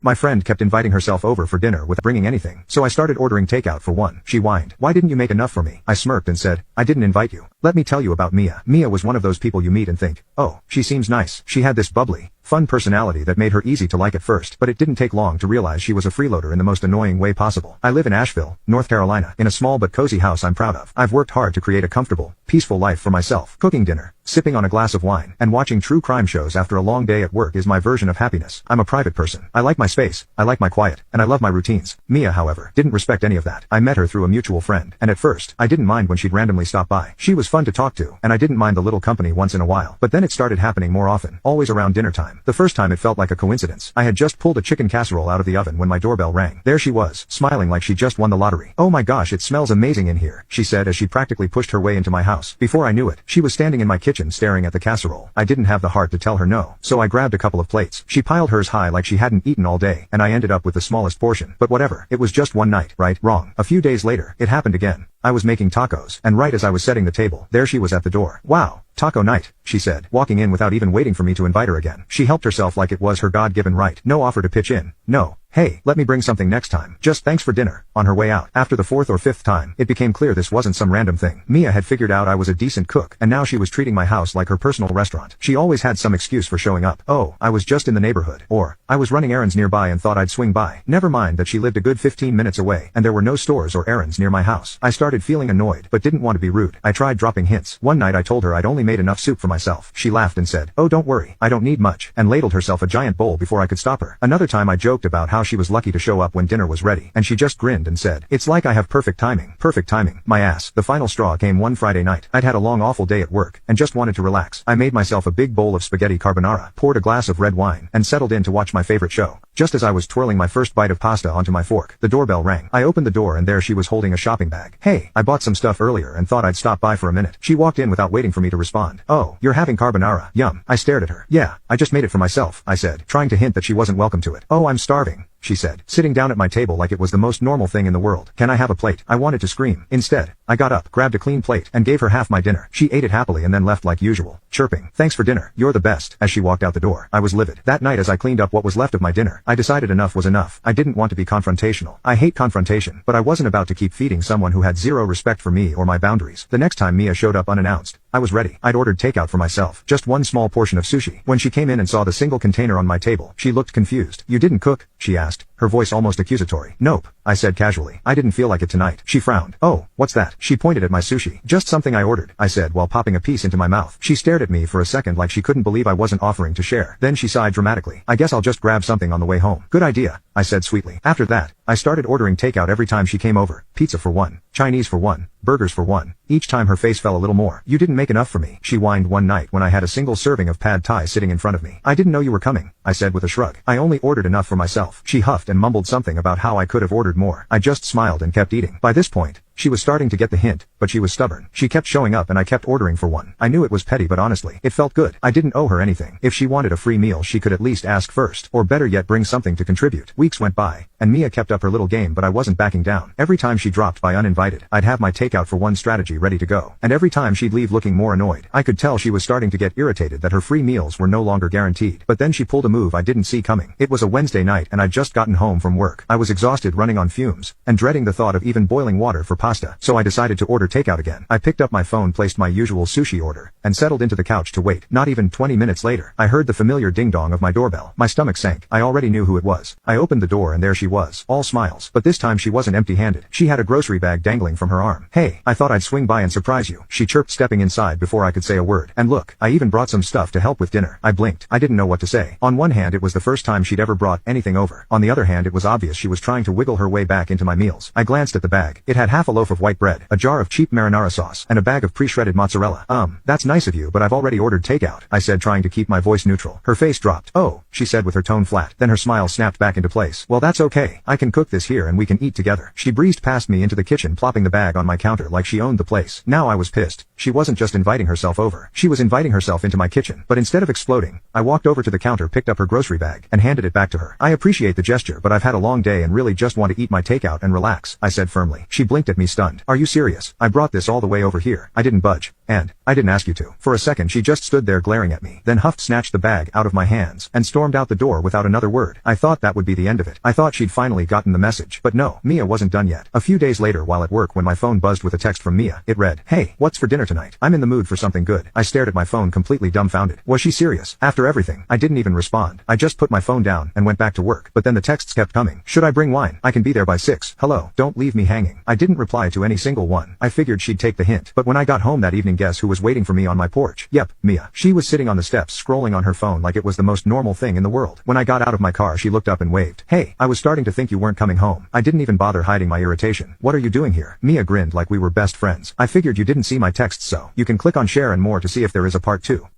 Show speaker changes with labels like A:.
A: My friend kept inviting herself over for dinner without bringing anything, so I started ordering takeout for one. She whined. Why didn't you make enough for me? I smirked and said, I didn't invite you. Let me tell you about Mia. Mia was one of those people you meet and think, oh, she seems nice. She had this bubbly, fun personality that made her easy to like at first, but it didn't take long to realize she was a freeloader in the most annoying way possible. I live in Asheville, North Carolina, in a small but cozy house I'm proud of. I've worked hard to create a comfortable, peaceful life for myself. Cooking dinner, sipping on a glass of wine, and watching true crime shows after a long day at work is my version of happiness. I'm a private person. I like my space, I like my quiet, and I love my routines. Mia, however, didn't respect any of that. I met her through a mutual friend, and at first, I didn't mind when she'd randomly stop by. She was fun to talk to, and I didn't mind the little company once in a while. But then it started happening more often, always around dinner time. The first time it felt like a coincidence. I had just pulled a chicken casserole out of the oven when my doorbell rang. There she was, smiling like she just won the lottery. Oh my gosh, it smells amazing in here, she said as she practically pushed her way into my house. Before I knew it, she was standing in my kitchen staring at the casserole. I didn't have the heart to tell her no, so I grabbed a couple of plates. She piled hers high like she hadn't eaten all day, and I ended up with the smallest portion. But whatever, it was just one night, right? Wrong. A few days later, it happened again. I was making tacos, and right as I was setting the table, there she was at the door. Wow. Taco night, she said, walking in without even waiting for me to invite her again. She helped herself like it was her God-given right. No offer to pitch in. No. Hey, let me bring something next time. Just thanks for dinner. On her way out, after the fourth or fifth time, it became clear this wasn't some random thing. Mia had figured out I was a decent cook, and now she was treating my house like her personal restaurant. She always had some excuse for showing up. Oh, I was just in the neighborhood. Or, I was running errands nearby and thought I'd swing by. Never mind that she lived a good 15 minutes away, and there were no stores or errands near my house. I started feeling annoyed, but didn't want to be rude. I tried dropping hints. One night I told her I'd only made enough soup for myself. She laughed and said, oh, don't worry, I don't need much, and ladled herself a giant bowl before I could stop her. Another time I joked about how she was lucky to show up when dinner was ready, and she just grinned and said, it's like I have perfect timing. Perfect timing. My ass. The final straw came one Friday night. I'd had a long awful day at work, and just wanted to relax. I made myself a big bowl of spaghetti carbonara, poured a glass of red wine, and settled in to watch my favorite show. Just as I was twirling my first bite of pasta onto my fork, the doorbell rang. I opened the door and there she was holding a shopping bag. Hey, I bought some stuff earlier and thought I'd stop by for a minute. She walked in without waiting for me to respond. Oh, you're having carbonara. Yum. I stared at her. Yeah, I just made it for myself, I said, trying to hint that she wasn't welcome to it. Oh, I'm starving, she said, sitting down at my table like it was the most normal thing in the world. Can I have a plate? I wanted to scream. Instead, I got up, grabbed a clean plate, and gave her half my dinner. She ate it happily and then left like usual, chirping, thanks for dinner, you're the best. As she walked out the door, I was livid. That night as I cleaned up what was left of my dinner, I decided enough was enough. I didn't want to be confrontational. I hate confrontation, but I wasn't about to keep feeding someone who had zero respect for me or my boundaries. The next time Mia showed up unannounced, I was ready. I'd ordered takeout for myself, just one small portion of sushi. When she came in and saw the single container on my table, she looked confused. You didn't cook? She asked, her voice almost accusatory. Nope, I said casually. I didn't feel like it tonight. She frowned. Oh, what's that? She pointed at my sushi. Just something I ordered, I said while popping a piece into my mouth. She stared at me for a second like she couldn't believe I wasn't offering to share. Then she sighed dramatically. I guess I'll just grab something on the way home. Good idea, I said sweetly. After that, I started ordering takeout every time she came over. Pizza for one, Chinese for one, burgers for one. Each time her face fell a little more. You didn't make enough for me, she whined one night when I had a single serving of pad thai sitting in front of me. I didn't know you were coming, I said with a shrug. I only ordered enough for myself. She huffed and mumbled something about how I could have ordered more. I just smiled and kept eating. By this point, she was starting to get the hint, but she was stubborn. She kept showing up and I kept ordering for one. I knew it was petty, but honestly, it felt good. I didn't owe her anything. If she wanted a free meal, she could at least ask first, or better yet bring something to contribute. Weeks went by, and Mia kept up her little game, but I wasn't backing down. Every time she dropped by uninvited, I'd have my takeout for one strategy ready to go. And every time she'd leave looking more annoyed. I could tell she was starting to get irritated that her free meals were no longer guaranteed. But then she pulled a move I didn't see coming. It was a Wednesday night and I'd just gotten home from work. I was exhausted, running on fumes, and dreading the thought of even boiling water for pasta. So I decided to order takeout again. I picked up my phone, placed my usual sushi order, and settled into the couch to wait. Not even 20 minutes later, I heard the familiar ding-dong of my doorbell. My stomach sank. I already knew who it was. I opened the door and there she was, all smiles. But this time she wasn't empty-handed. She had a grocery bag dangling from her arm. Hey, I thought I'd swing by and surprise you, she chirped, stepping inside before I could say a word. And look, I even brought some stuff to help with dinner. I blinked. I didn't know what to say. On one hand, it was the first time she'd ever brought anything over. On the other hand, it was obvious she was trying to wiggle her way back into my meals. I glanced at the bag. It had half a loaf of white bread, a jar of cheap marinara sauce, and a bag of pre-shredded mozzarella. That's nice of you, but I've already ordered takeout, I said, trying to keep my voice neutral. Her face dropped. Oh, she said with her tone flat. Then her smile snapped back into place. Well, that's okay. I can cook this here and we can eat together. She breezed past me into the kitchen, plopping the bag on my counter like she owned the place. Now I was pissed. She wasn't just inviting herself over. She was inviting herself into my kitchen. But instead of exploding, I walked over to the counter, picked up her grocery bag, and handed it back to her. I appreciate the gesture, but I've had a long day and really just want to eat my takeout and relax, I said firmly. She blinked at me, stunned. Are you serious? I brought this all the way over here. I didn't budge. And, I didn't ask you to. For a second she just stood there glaring at me, then huffed snatched the bag out of my hands, and stormed out the door without another word. I thought that would be the end of it. I thought she'd finally gotten the message. But no, Mia wasn't done yet. A few days later while at work when my phone buzzed with a text from Mia, it read, "Hey, what's for dinner tonight? I'm in the mood for something good." I stared at my phone completely dumbfounded. Was she serious? After everything, I didn't even respond. I just put my phone down and went back to work. But then the texts kept coming. Should I bring wine? I can be there by 6. Hello, don't leave me hanging. I didn't reply to any single one. I figured she'd take the hint. But when I got home that evening, guess who was waiting for me on my porch? Yep, Mia. She was sitting on the steps scrolling on her phone like it was the most normal thing in the world. When I got out of my car she looked up and waved. "Hey, I was starting to think you weren't coming home." I didn't even bother hiding my irritation. "What are you doing here?" Mia grinned like we were best friends. "I figured you didn't see my texts, so you can click on share and more to see if there is a part 2.